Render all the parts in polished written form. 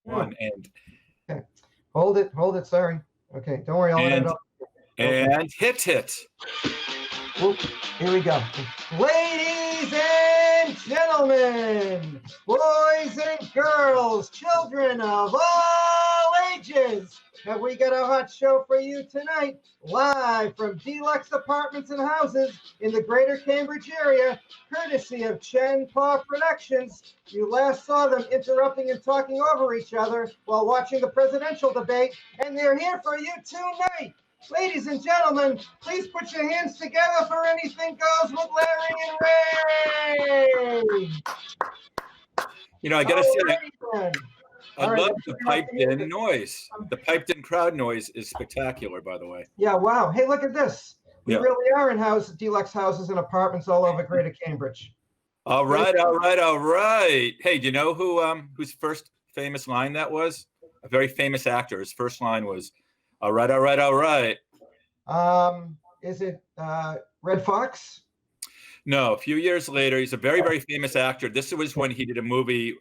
One and Okay. Hold it. Sorry. Okay, don't worry. I'll let it up. And hit. Whoop, here we go. Ladies and gentlemen, boys and girls, children of all ages, have we got a hot show for you tonight, live from Deluxe Apartments and Houses in the greater Cambridge area, courtesy of Chen Paw Productions. You last saw them interrupting and talking over each other while watching the presidential debate, and they're here for you tonight. Ladies and gentlemen, please put your hands together for Anything Goes with Larry and Ray. You know, I got to say, I love the piped-in noise. The piped-in crowd noise is spectacular, by the way. Yeah, wow. Hey, look at this. We really are in deluxe houses and apartments all over Greater Cambridge. All right. Hey, do you know whose first famous line that was? A very famous actor. His first line was, all right. Is it Red Fox? No, a few years later, he's a very, very famous actor. This was when he did a movie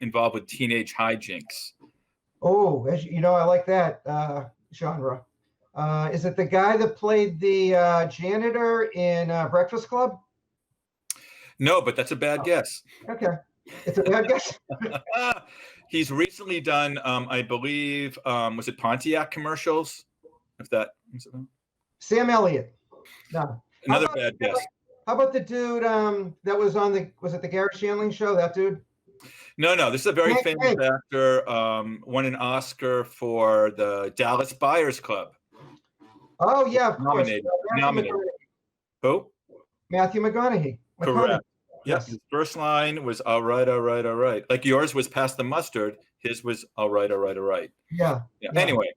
involved with teenage hijinks. Oh, you know, I like that genre. Is it the guy that played the janitor in Breakfast Club? No, but that's a bad guess. Okay. It's a bad guess. He's recently done, I believe, was it Pontiac commercials? If that. Sam Elliott. No. Another bad guess. How about the dude that was on was it the Garrett Shandling show? That dude? No. This is a very famous actor. Won an Oscar for the Dallas Buyers Club. Oh yeah, of nominated. Who? Matthew McConaughey. Correct. Yes. His first line was all right. Like yours was pass the mustard. His was all right. Yeah. Anyway,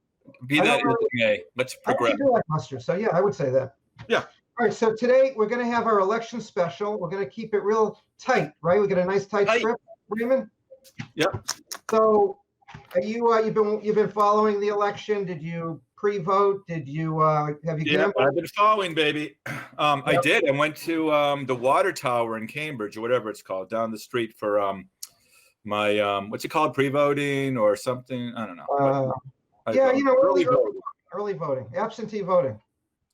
be that as it may, let's progress. I do like mustard, so yeah, I would say that. Yeah. All right, so today we're going to have our election special. We're going to keep it real tight, right? We got a nice tight script, Raymond. Yep. So, are you've been following the election? Did you pre-vote? Did you have you? Yeah, I've been following, baby. I did. I went to the Water Tower in Cambridge, or whatever it's called, down the street for my what's it called, pre-voting or something? I don't know. Early voting, absentee voting.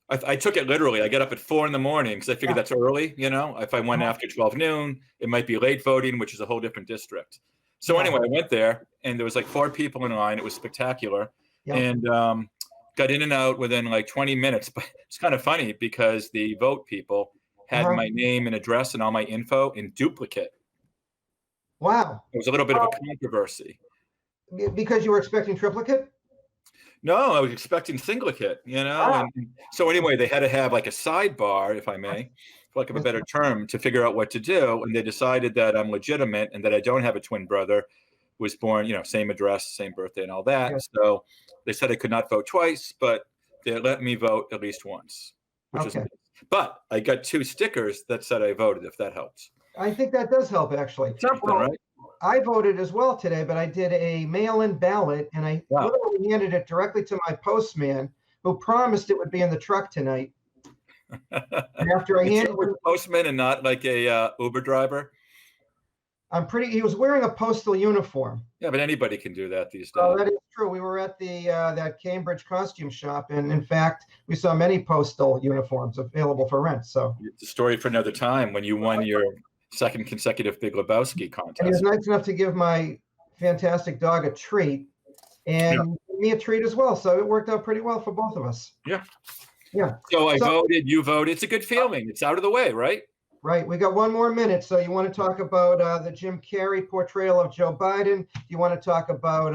I took it literally. I get up at 4 a.m. because I figured that's early. You know, if I went after 12 noon, it might be late voting, which is a whole different district. So anyway, I went there, and there was like 4 people in line. It was spectacular, and got in and out within like 20 minutes. But it's kind of funny because the vote people had my name and address and all my info in duplicate. Wow. It was a little bit of a controversy. Because you were expecting triplicate? No, I was expecting singlicate, you know. And so anyway, they had to have like a sidebar, if I may, for lack of a better term, to figure out what to do. And they decided that I'm legitimate and that I don't have a twin brother, was born, same address, same birthday, and all that. Yeah. So they said I could not vote twice, but they let me vote at least once, which is nice. But I got 2 stickers that said I voted, if that helps. I think that does help, actually. Something, right? I voted as well today, but I did a mail-in ballot, and I literally handed it directly to my postman, who promised it would be in the truck tonight. And after I handed it, a postman and not like a Uber driver. He was wearing a postal uniform. Yeah, but anybody can do that these days. Oh, that is true. We were at the that Cambridge costume shop, and in fact, we saw many postal uniforms available for rent. So it's a story for another time when you won your second consecutive Big Lebowski contest. And he was nice enough to give my fantastic dog a treat, and me a treat as well. So it worked out pretty well for both of us. Yeah. Yeah. So I voted, you voted. It's a good feeling. It's out of the way, right? Right. We got 1 more minute. So you want to talk about the Jim Carrey portrayal of Joe Biden? Do you want to talk about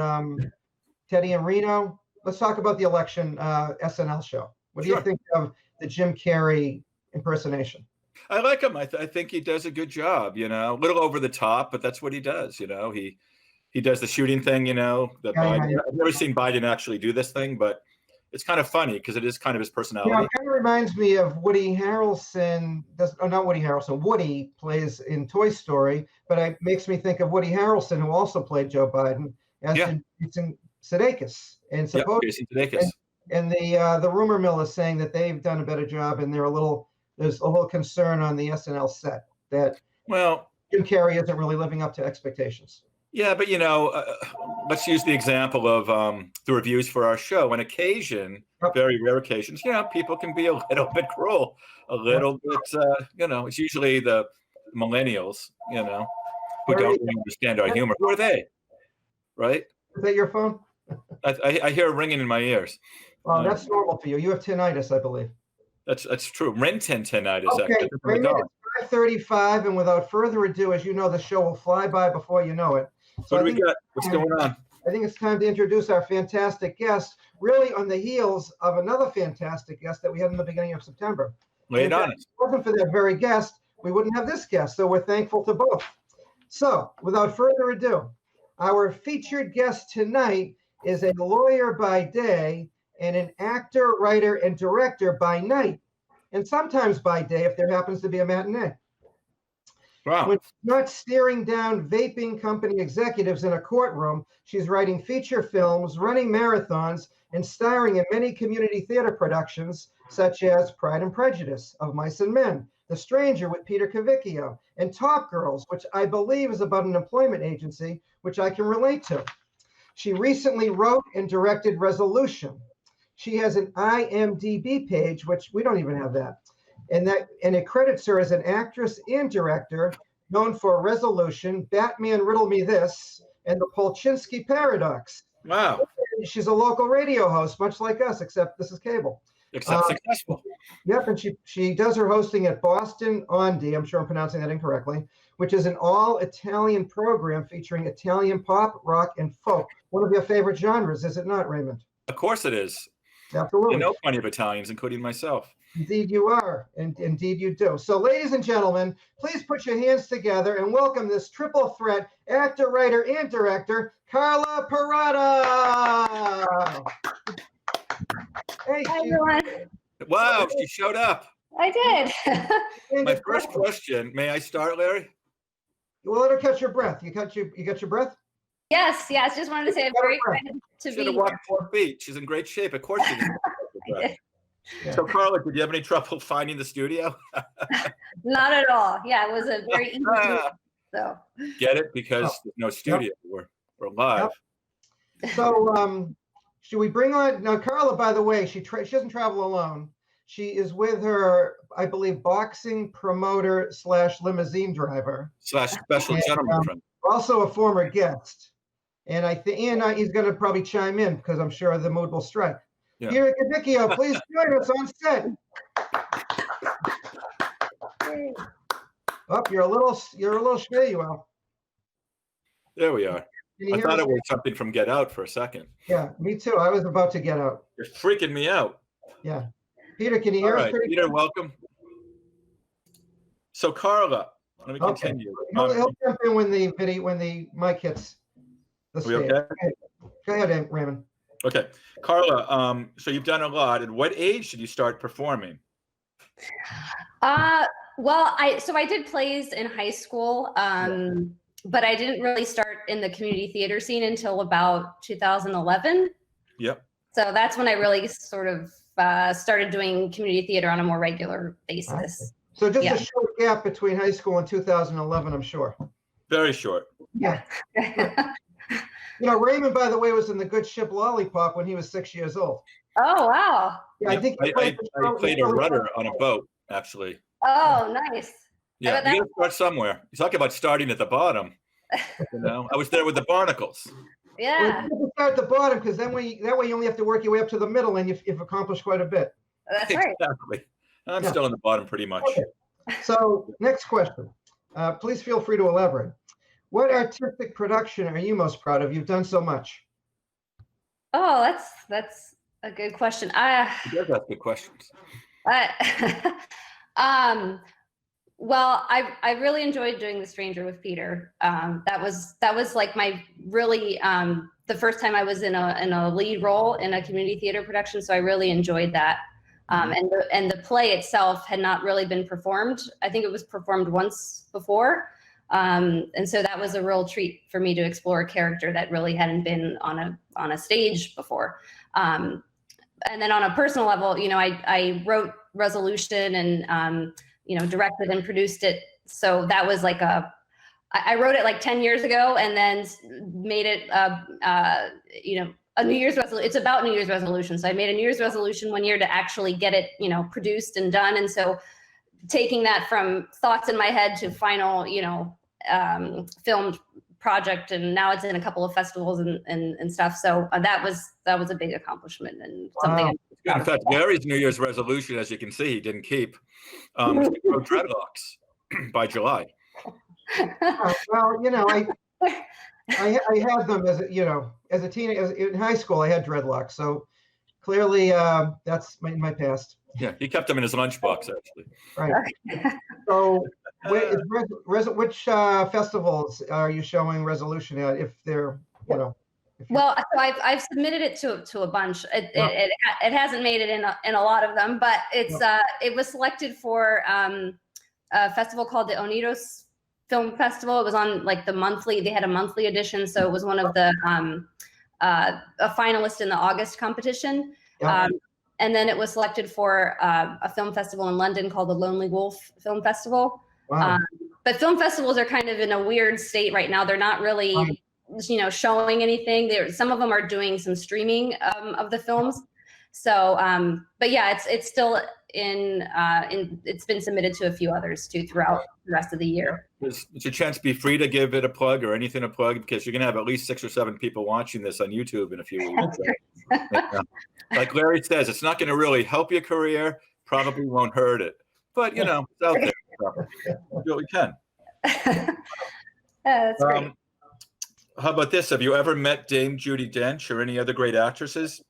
Teddy and Reno? Let's talk about the election SNL show. What do you think of the Jim Carrey impersonation? I like him. I think he does a good job, a little over the top, but that's what he does. He does the shooting thing, I've never seen Biden actually do this thing, but it's kind of funny because it is kind of his personality. Yeah, it kind of reminds me of Woody Harrelson. Not Woody Harrelson. Woody plays in Toy Story, but it makes me think of Woody Harrelson, who also played Joe Biden, as Jason Sudeikis. And Jason Sudeikis. And the rumor mill is saying that they've done a better job, and there's a little concern on the SNL set that Jim Carrey isn't really living up to expectations. Yeah, but let's use the example of the reviews for our show. On occasion, very rare occasions, people can be a little bit cruel, a little bit, it's usually the millennials, who don't really understand our humor. Who are they? Right? Is that your phone? I hear a ringing in my ears. Oh, that's normal for you. You have tinnitus, I believe. That's true. Tinnitus. Okay, Raymond, it's 5:35, and without further ado, as you know, the show will fly by before you know it. So what do we got? What's going on? I think it's time to introduce our fantastic guest, really on the heels of another fantastic guest that we had in the beginning of September. Lay it on us. If it wasn't for that very guest, we wouldn't have this guest, so we're thankful to both. So, without further ado, our featured guest tonight is a lawyer by day and an actor, writer, and director by night, and sometimes by day if there happens to be a matinee. Wow. When she's not staring down vaping company executives in a courtroom, she's writing feature films, running marathons, and starring in many community theater productions, such as Pride and Prejudice, Of Mice and Men, The Stranger with Peter Cavicchio, and Top Girls, which I believe is about an employment agency, which I can relate to. She recently wrote and directed Resolution. She has an IMDb page, which we don't even have that. And it credits her as an actress and director known for Resolution, Batman Riddle Me This, and The Polchinski Paradox. Wow. She's a local radio host, much like us, except this is cable. Except successful. Yep, and she does her hosting at Boston Ondi, I'm sure I'm pronouncing that incorrectly, which is an all-Italian program featuring Italian pop, rock, and folk. One of your favorite genres, is it not, Raymond? Of course it is. Absolutely. I know plenty of Italians, including myself. Indeed you are, and indeed you do. So ladies and gentlemen, please put your hands together and welcome this triple threat actor, writer, and director, Carla Perrotta. Hey, Hi, everyone. Wow, she showed up. I did. My first question, may I start, Larry? Well, let her catch your breath. You got your breath? Yes. Just wanted to say I'm very excited to Should be have here. walked 4 feet. She's in great shape. Of course she did. I did. So, Carla, did you have any trouble finding the studio? Not at all. Yeah, it was a very easy move, so. Get it? Because there's no studio. We're live. So, should we bring on now? Carla, by the way, she doesn't travel alone. She is with her, I believe, boxing promoter / limousine driver / special gentleman friend. Also a former guest. And I think he's going to probably chime in because I'm sure the mood will strike. Yeah. Peter Cavicchio, please join us on set. Oh, you're a little shy, you are. There we are. I thought it was something from Get Out for a second. Yeah, me too. I was about to get out. You're freaking me out. Yeah. Peter, can you hear us? Peter, welcome. So, Carla, let me continue. He'll jump in when the mic hits the stage. Okay? Go ahead, Raymond. Okay. Carla, so you've done a lot. At what age did you start performing? Well, I did plays in high school, but I didn't really start in the community theater scene until about 2011. Yep. So that's when I really sort of started doing community theater on a more regular basis. So just a short gap between high school and 2011, I'm sure. Very short. Yeah. Raymond, by the way, was in The Good Ship Lollipop when he was 6 years old. Oh, wow. Yeah, I think I played a rudder on a boat, actually. Oh, nice. Yeah, you got to start somewhere. You talk about starting at the bottom. I was there with the barnacles. Yeah. Well, you start at the bottom because that way you only have to work your way up to the middle, and you've accomplished quite a bit. That's right. Exactly. I'm still in the bottom pretty much. Okay. So next question. Please feel free to elaborate. What artistic production are you most proud of? You've done so much. Oh, that's a good question. You guys ask good questions. Well, I really enjoyed doing The Stranger with Peter. That was like my really the first time I was in a lead role in a community theater production. So I really enjoyed that. And the play itself had not really been performed. I think it was performed once before. And so that was a real treat for me to explore a character that really hadn't been on a stage before. And then on a personal level, I wrote Resolution and directed and produced it. So that was like a I wrote it like 10 years ago and then made it, a New Year's resolution. It's about New Year's resolution. So I made a New Year's resolution one year to actually get it, produced and done. And so taking that from thoughts in my head to final, filmed project, and now it's in a couple of festivals and stuff. So that was a big accomplishment and something. Wow. In fact, Gary's New Year's resolution, as you can see, he didn't keep, was to grow dreadlocks by July. Well, I had them as a teenager in high school. I had dreadlocks, so clearly that's my past. Yeah, he kept them in his lunchbox, actually. Right. So, which festivals are you showing resolution at? If they're, Well, so I've submitted it to a bunch. It hasn't made it in a lot of them, but it was selected for a festival called the Oniros Film Festival. It was on like they had a monthly edition, so it was one of the a finalist in the August competition. Yeah. And then it was selected for a film festival in London called the Lonely Wolf Film Festival. Wow. But film festivals are kind of in a weird state right now. They're not really, showing anything. Some of them are doing some streaming of the films. So, but yeah, it's still it's been submitted to a few others too throughout the rest of the year. It's your chance to be free to give it a plug or anything to plug, because you're going to have at least 6 or 7 people watching this on YouTube in a few weeks. Like Larry says, it's not going to really help your career, probably won't hurt it, but it's out there. So we do what we can. That's great. How about this? Have you ever met Dame Judi Dench or any other great actresses?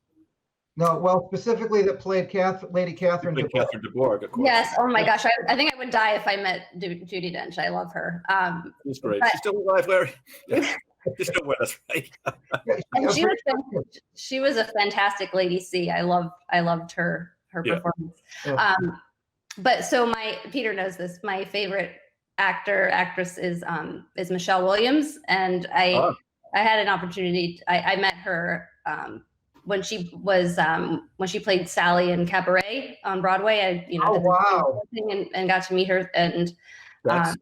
No, well, specifically that played Lady Catherine de Bourgh. Catherine de Bourgh, of course. Yes. Oh my gosh. I think I would die if I met Judi Dench. I love her. She's great. She's still alive, Larry. Yeah. She's still with us, right? And she was a fantastic Lady C. I loved her performance. Yeah. But so Peter knows this. My favorite actress is Michelle Williams, and I had an opportunity. I met her when she played Sally in Cabaret on Broadway. Wow. And got to meet her, and That's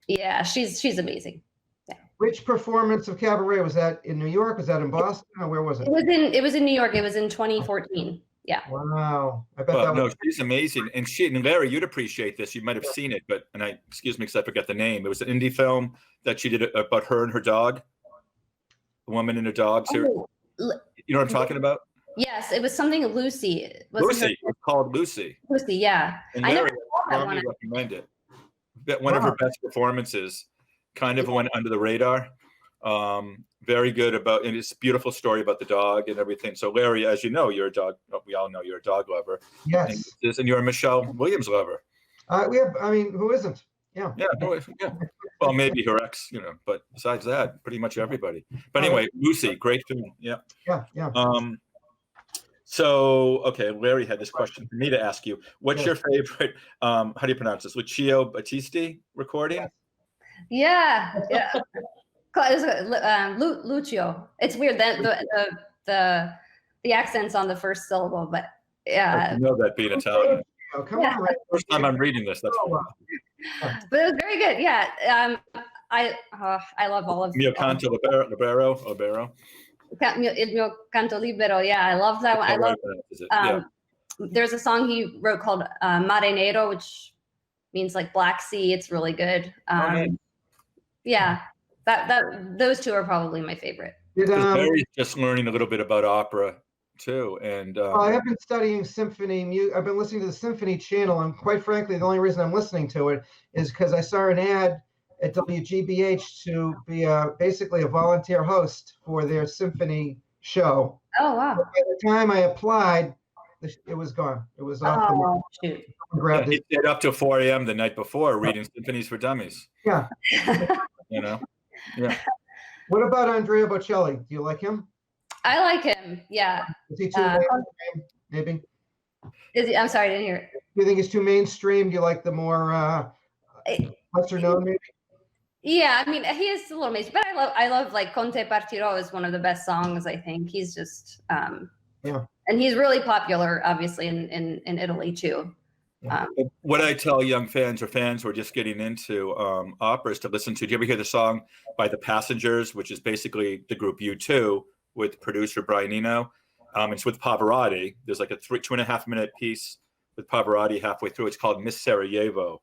yeah, she's amazing. Yeah. Which performance of Cabaret was that in New York? Was that in Boston? Or where was it? It was in New York. It was in 2014. Yeah. Wow. I bet she's amazing. And Larry, you'd appreciate this. You might have seen it, but excuse me because I forgot the name. It was an indie film that she did about her and her dog. The woman and her dog. Oh, you know what I'm talking about? Yes, it was something Lucy. Lucy. It was called Lucy. Lucy, yeah. And Larry, I strongly recommend it. One of her best performances. Kind of went under the radar. Very good and it's a beautiful story about the dog and everything. So Larry, as you know, you're a dog. We all know you're a dog lover. Yes. And you're a Michelle Williams lover. Who isn't? Yeah. Yeah. Well, maybe her ex, but besides that, pretty much everybody. But anyway, Lucy, great film. Yeah. Yeah. So, okay, Larry had this question for me to ask you. What's your favorite, how do you pronounce this? Lucio Battisti recording? Yeah. Lucio. It's weird that the accent's on the first syllable, but yeah. I know that being Italian. Oh, come on. First time I'm reading this. That's but it was very good. Yeah. I love all of Mio Canto Libero. Il mio canto libero. Yeah, I love that one. I love. There's a song he wrote called Mare Nero, which means like Black Sea. It's really good. Yeah, those two are probably my favorite. Barry's just learning a little bit about opera too, and I have been studying symphony music. I've been listening to the Symphony Channel, and quite frankly, the only reason I'm listening to it is because I saw an ad at WGBH to be basically a volunteer host for their symphony show. Oh wow! But by the time I applied, it was gone. It was off. Oh shoot! He stayed up till 4 a.m. the night before reading Symphonies for Dummies. Yeah. Yeah. What about Andrea Bocelli? Do you like him? I like him. Yeah. Is he too mainstream? Maybe. Is he? I'm sorry, I didn't hear it. Do you think he's too mainstream? Do you like the more lesser known? Maybe. Yeah, I mean, he is a little mainstream, but I love like Conte Partirò is one of the best songs. I think he's just and he's really popular, obviously in Italy too. What I tell young fans or fans who are just getting into opera is to listen to. Do you ever hear the song by The Passengers, which is basically the group U2 with producer Brian Eno? It's with Pavarotti. There's like a 2.5 minute piece with Pavarotti halfway through. It's called Miss Sarajevo.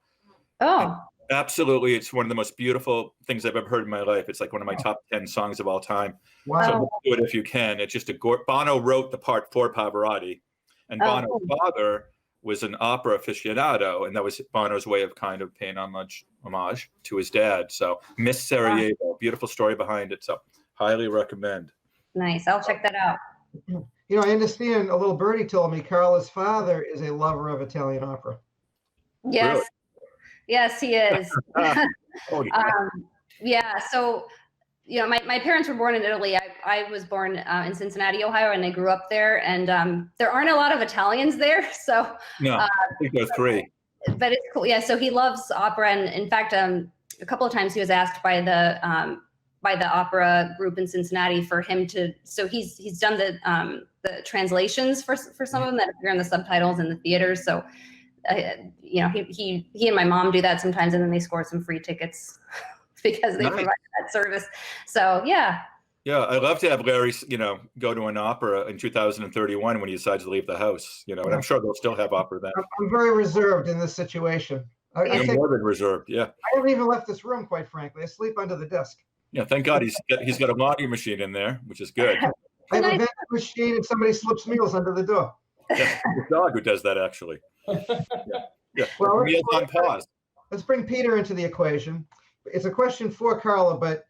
And Oh, absolutely, it's one of the most beautiful things I've ever heard in my life. It's like one of my top 10 songs of all time. Wow. So listen to it if you can. It's just Bono wrote the part for Pavarotti, and Bono's father was an opera aficionado, and that was Bono's way of kind of paying homage to his dad. So Miss Sarajevo, beautiful story behind it. So highly recommend. nice. I'll check that out. You know, I understand a little birdie told me Carla's father is a lover of Italian opera. Yes. Really? Yes, he is. Oh, yeah. Yeah. So, you know, my parents were born in Italy. I was born in Cincinnati, Ohio, and I grew up there. And there aren't a lot of Italians there. So, No, I think there are 3. but it's cool. Yeah. So he loves opera. And in fact, a couple of times he was asked by the opera group in Cincinnati for him to, so he's done the translations for some of them that appear in the subtitles in the theaters. So, you know, he and my mom do that sometimes, and then they score some free tickets because they provide that service. So yeah. Yeah, I'd love to have Larry, you know, go to an opera in 2031 when he decides to leave the house, you know, and I'm sure they'll still have opera then. I'm very reserved in this situation. You're more than reserved, yeah. I haven't even left this room, quite frankly. I sleep under the desk. Yeah, thank God he's got a laundry machine in there, which is good. I have a vending machine and somebody slips meals under the door. Yeah, the dog who does that actually. Yeah. Well, Meals on pause. Let's bring Peter into the equation. It's a question for Carla, but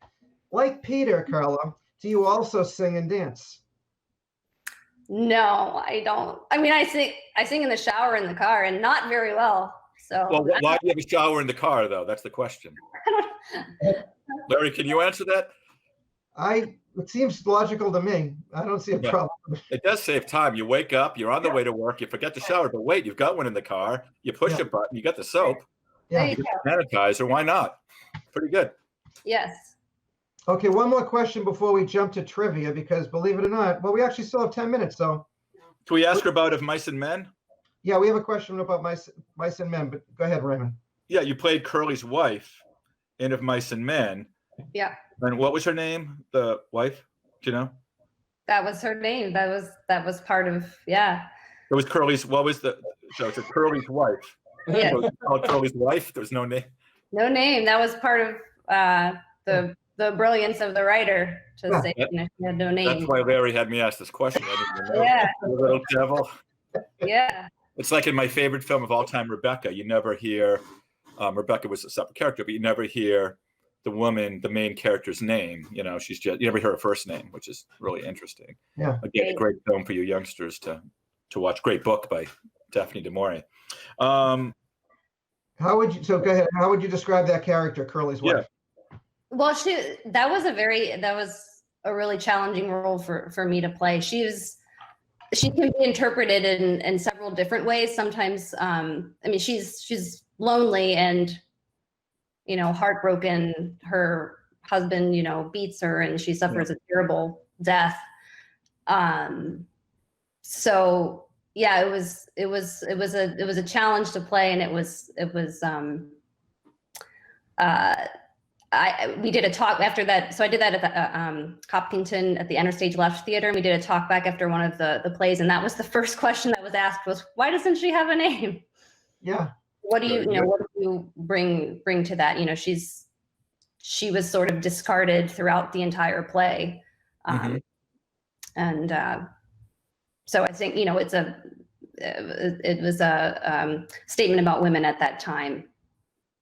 like Peter, Carla, do you also sing and dance? No, I don't. I mean, I sing in the shower in the car, and not very well. So. Well, why do you have a shower in the car, though? That's the question. Larry, can you answer that? It seems logical to me. I don't see a problem. It does save time. You wake up, you're on the way to work, you forget to shower, but wait, you've got one in the car. You push a button, you got the soap. Yeah. You got sanitizer. Why not? Pretty good. Yes. Okay, one more question before we jump to trivia, because believe it or not, well, we actually still have 10 minutes, so. Can we ask her about Of Mice and Men? Yeah, we have a question about mice and men, but go ahead, Raymond. Yeah, you played Curly's wife in Of Mice and Men. Yeah. And what was her name? The wife? Do you know? That was her name. That was part of, yeah. It was Curly's. What was the? So it's a Curly's wife. Yeah. So it's called Curly's wife. There's no name. No name. That was part of the brilliance of the writer to say, you know, she had no name. That's why Larry had me ask this question. I didn't even know. Yeah. You little devil. Yeah. It's like in my favorite film of all time, Rebecca. You never hear. Rebecca was a separate character, but you never hear the woman, the main character's name. You know, she's just, you never hear her first name, which is really interesting. Yeah. Again, a great film for you youngsters to watch. Great book by Daphne du Maurier. Go ahead. How would you describe that character, Curly's wife? Well, that was a really challenging role for me to play. She can be interpreted in several different ways. Sometimes, I mean, she's lonely and, you know, heartbroken. Her husband, you know, beats her and she suffers a terrible death. So yeah, it was a challenge to play, and we did a talk after that. So I did that at the Hopkinton at the Enter Stage Left Theater, and we did a talk back after one of the plays, and that was the first question that was asked was, why doesn't she have a name? Yeah. What do you bring to that? You know, she was sort of discarded throughout the entire play. And so I think, you know, it was a statement about women at that time,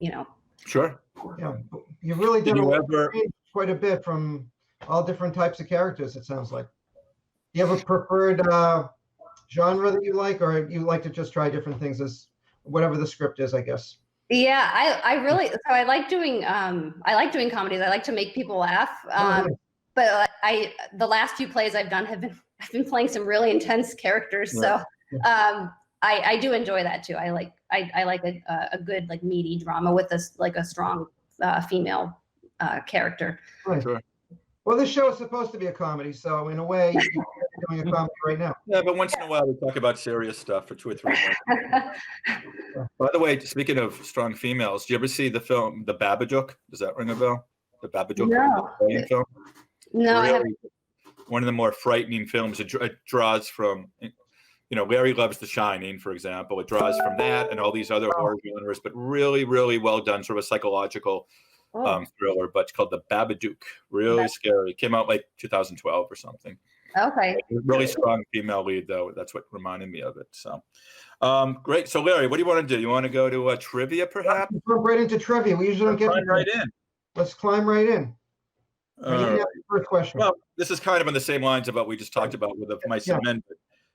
you know. Sure. Yeah, you've really done quite a bit from all different types of characters, it sounds like. Do you have a preferred genre that you like, or you like to just try different things as whatever the script is, I guess? Yeah, I like doing comedies. I like to make people laugh. But the last few plays I've done I've been playing some really intense characters. So I do enjoy that too. I like a good like meaty drama with a strong female character. Right. Sure. Well, this show is supposed to be a comedy, so in a way, You're doing a comedy right now. Yeah, but once in a while we talk about serious stuff for 2 or 3 minutes. By the way, speaking of strong females, do you ever see the film The Babadook? Does that ring a bell? The Babadook, No. the Korean film. No, I Really, haven't. one of the more frightening films. It draws from, Larry loves The Shining, for example. It draws from that and all these other horror genres, but really, really well done, sort of a psychological thriller. But it's called The Babadook. Really scary. It came out like 2012 or something. Okay. Really strong female lead, though. That's what reminded me of it. So, great. So, Larry, what do you want to do? You want to go to trivia, perhaps? Let's jump right into trivia. We usually don't get Climb right in. Let's climb right in. You can ask the first question. Well, this is kind of on the same lines of what we just talked about with the Mice and Men.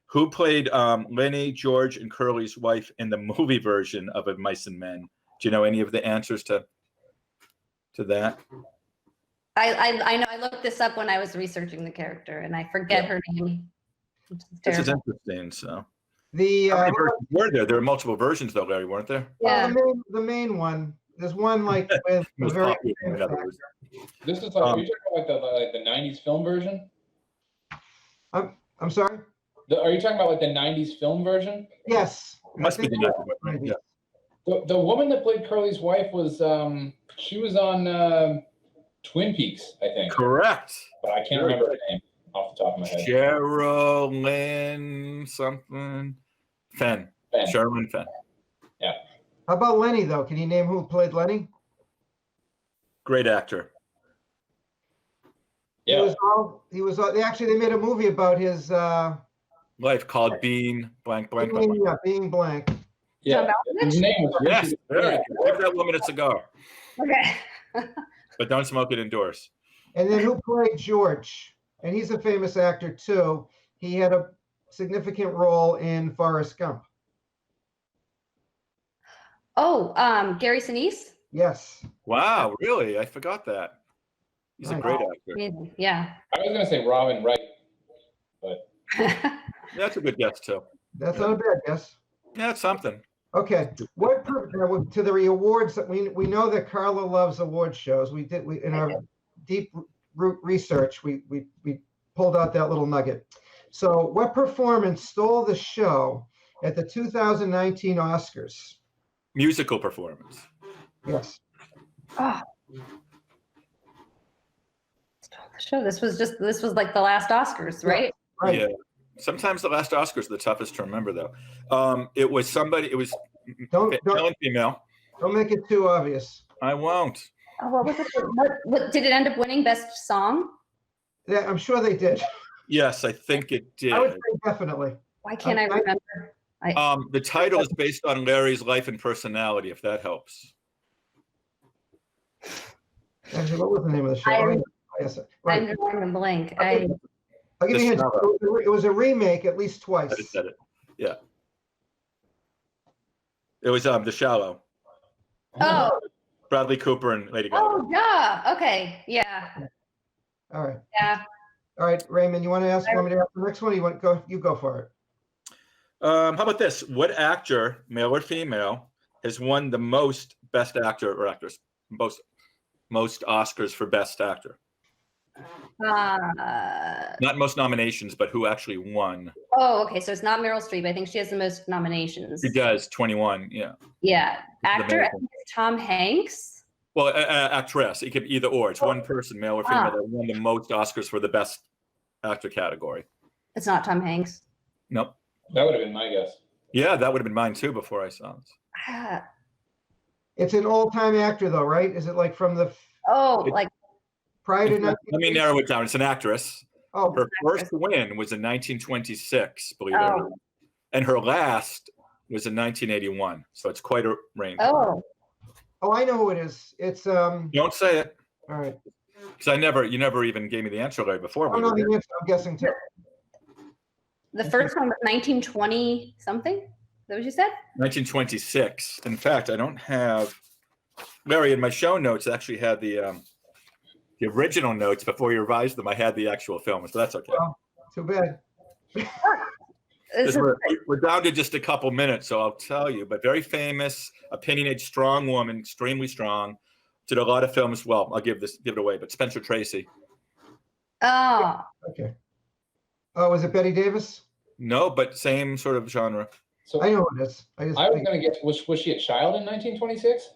Who played Lenny, George, and Curly's wife in the movie version of A Mice and Men? Do you know any of the answers to that? I know I looked this up when I was researching the character, and I forget her name. This is interesting. So, how many versions were there? There were multiple versions, though, Larry, weren't there? Yeah. The main one. There's one like with a very famous actor. This is like, are you talking about the 90s film version? I'm sorry? Are you talking about like the 90s film version? Yes. Must be the 90s one, yeah. The woman that played Curly's wife was, she was on Twin Peaks, I think. Correct. But I can't remember her name off the top of my head. Sherilyn something. Fenn. Sherilyn Fenn. Yeah. How about Lenny, though? Can you name who played Lenny? Great actor. Yeah. He was actually, they made a movie about his life called Being blank. Yeah, Being Blank. Yeah. His name was Yes. Give that woman a cigar. Okay. But don't smoke it indoors. And then who played George? And he's a famous actor too. He had a significant role in Forrest Gump. Oh, Gary Sinise? Yes. Wow, really? I forgot that. He's a great actor. Yeah. I was going to say Robin Wright, but That's a good guess too. That's not a bad guess. Yeah, it's something. Okay. To the awards that we know that Carla loves award shows. We in our deep research we pulled out that little nugget. So, what performance stole the show at the 2019 Oscars? Musical performance. Yes. Oh. Show. This was like the last Oscars, right? Right. Yeah. Sometimes the last Oscars are the toughest to remember, though. It was somebody. It was male and female. Don't make it too obvious. I won't. Oh, what was it? What did it end up winning? Best song? Yeah, I'm sure they did. Yes, I think it did. I would say definitely. Why can't I remember? The title is based on Larry's life and personality, if that helps. Actually, what was the name of the show? Yes, right. I'm drawing a blank. I'll give you a hint. It was a remake at least twice. I just said it. Yeah. It was The Shallow. Oh. Bradley Cooper and Lady Gaga. Oh, yeah. Okay. Yeah. All right. Yeah. All right, Raymond, you want me to ask the next one? You go for it. How about this? What actor, male or female, has won the most Best Actor or Actress, most Oscars for Best Actor? Not most nominations, but who actually won? Oh, okay. So it's not Meryl Streep. I think she has the most nominations. She does, 21. Yeah. Yeah. Actor, I think it's Tom Hanks. Well, actress. It could be either or. It's one person, male or female, that won the most Oscars for the Best Actor category. It's not Tom Hanks. Nope. That would have been my guess. Yeah, that would have been mine too before I saw this. It's an old-time actor, though, right? Is it like from the? Like prior to. Let me narrow it down. It's an actress. Oh, her first win was in 1926, believe it or not, and her last was in 1981. So it's quite a range. Oh, I know who it is. It's Don't say it. All right. Because you never even gave me the answer right before. I don't know the answer. I'm guessing too. The first one was 1920 something. Is that what you said? 1926. In fact, I don't have Larry in my show notes. Actually, had the original notes before you revised them. I had the actual film, so that's okay. Well, too bad. We're down to just a couple minutes, so I'll tell you. But very famous, opinionated, strong woman, extremely strong. Did a lot of films. Well, I'll give it away. But Spencer Tracy. Oh. Okay. Oh, was it Betty Davis? No, but same sort of genre. So I know what it is. I just I was think going to guess, was she a child in 1926?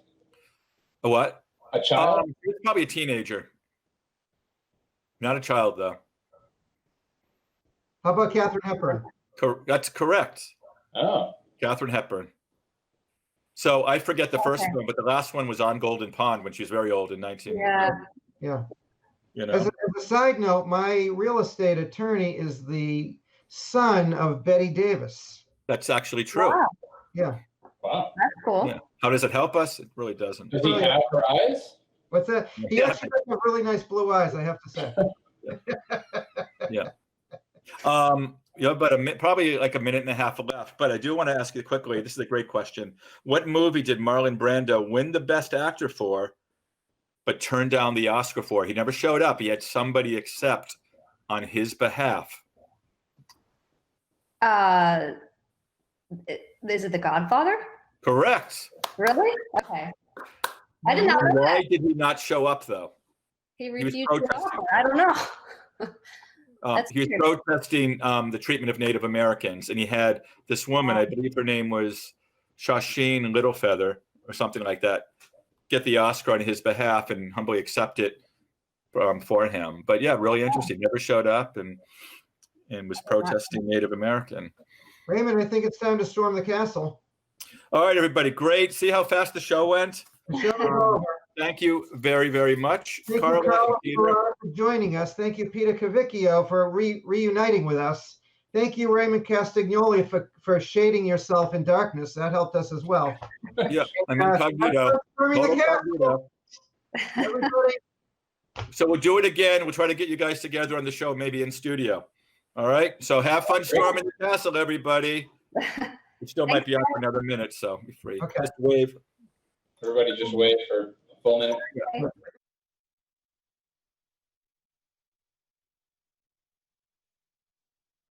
A what? A child? She was probably a teenager. Not a child, though. how about Katharine Hepburn? That's correct. Oh. Katharine Hepburn. So I forget the first Okay. one, but the last one was on Golden Pond when she was very old in 19. Yeah. Yeah. You know. As a side note, my real estate attorney is the son of Betty Davis. That's actually true. Wow, Yeah. Wow. that's cool. Yeah. How does it help us? It really doesn't. Does he have her eyes? What's that? He Yeah. actually does have really nice blue eyes, I have to say. But probably like a minute and a half left. But I do want to ask you quickly. This is a great question. What movie did Marlon Brando win the Best Actor for, but turned down the Oscar for? He never showed up. He had somebody accept on his behalf. Is it The Godfather? Correct. Really? Okay. I did not know Why that. did he not show up though? He was refused to protesting. offer. I don't know. That's He was weird. protesting the treatment of Native Americans, and he had this woman, I believe her name was Shasheen Littlefeather or something like that, get the Oscar on his behalf and humbly accept it for him. But yeah, really interesting. Never showed up and was protesting Native American. Raymond, I think it's time to storm the castle. All right, everybody, great. See how fast the show went? The show is over. Thank you very, very much, Thank Carla you, Carla and Peter. Perrotta, for joining us. Thank you, Peter Cavicchio, for reuniting with us. Thank you, Raymond Castagnoli, for shading yourself in darkness. That helped us as well. Yeah, I'm incognito. Storming the Total castle, incognito. everybody. So we'll do it again. We'll try to get you guys together on the show, maybe in studio. All right. So have fun storming the castle, everybody. It still might be on for another minute, so be free. Okay. Just wave. Everybody just wait for a full minute. Yeah.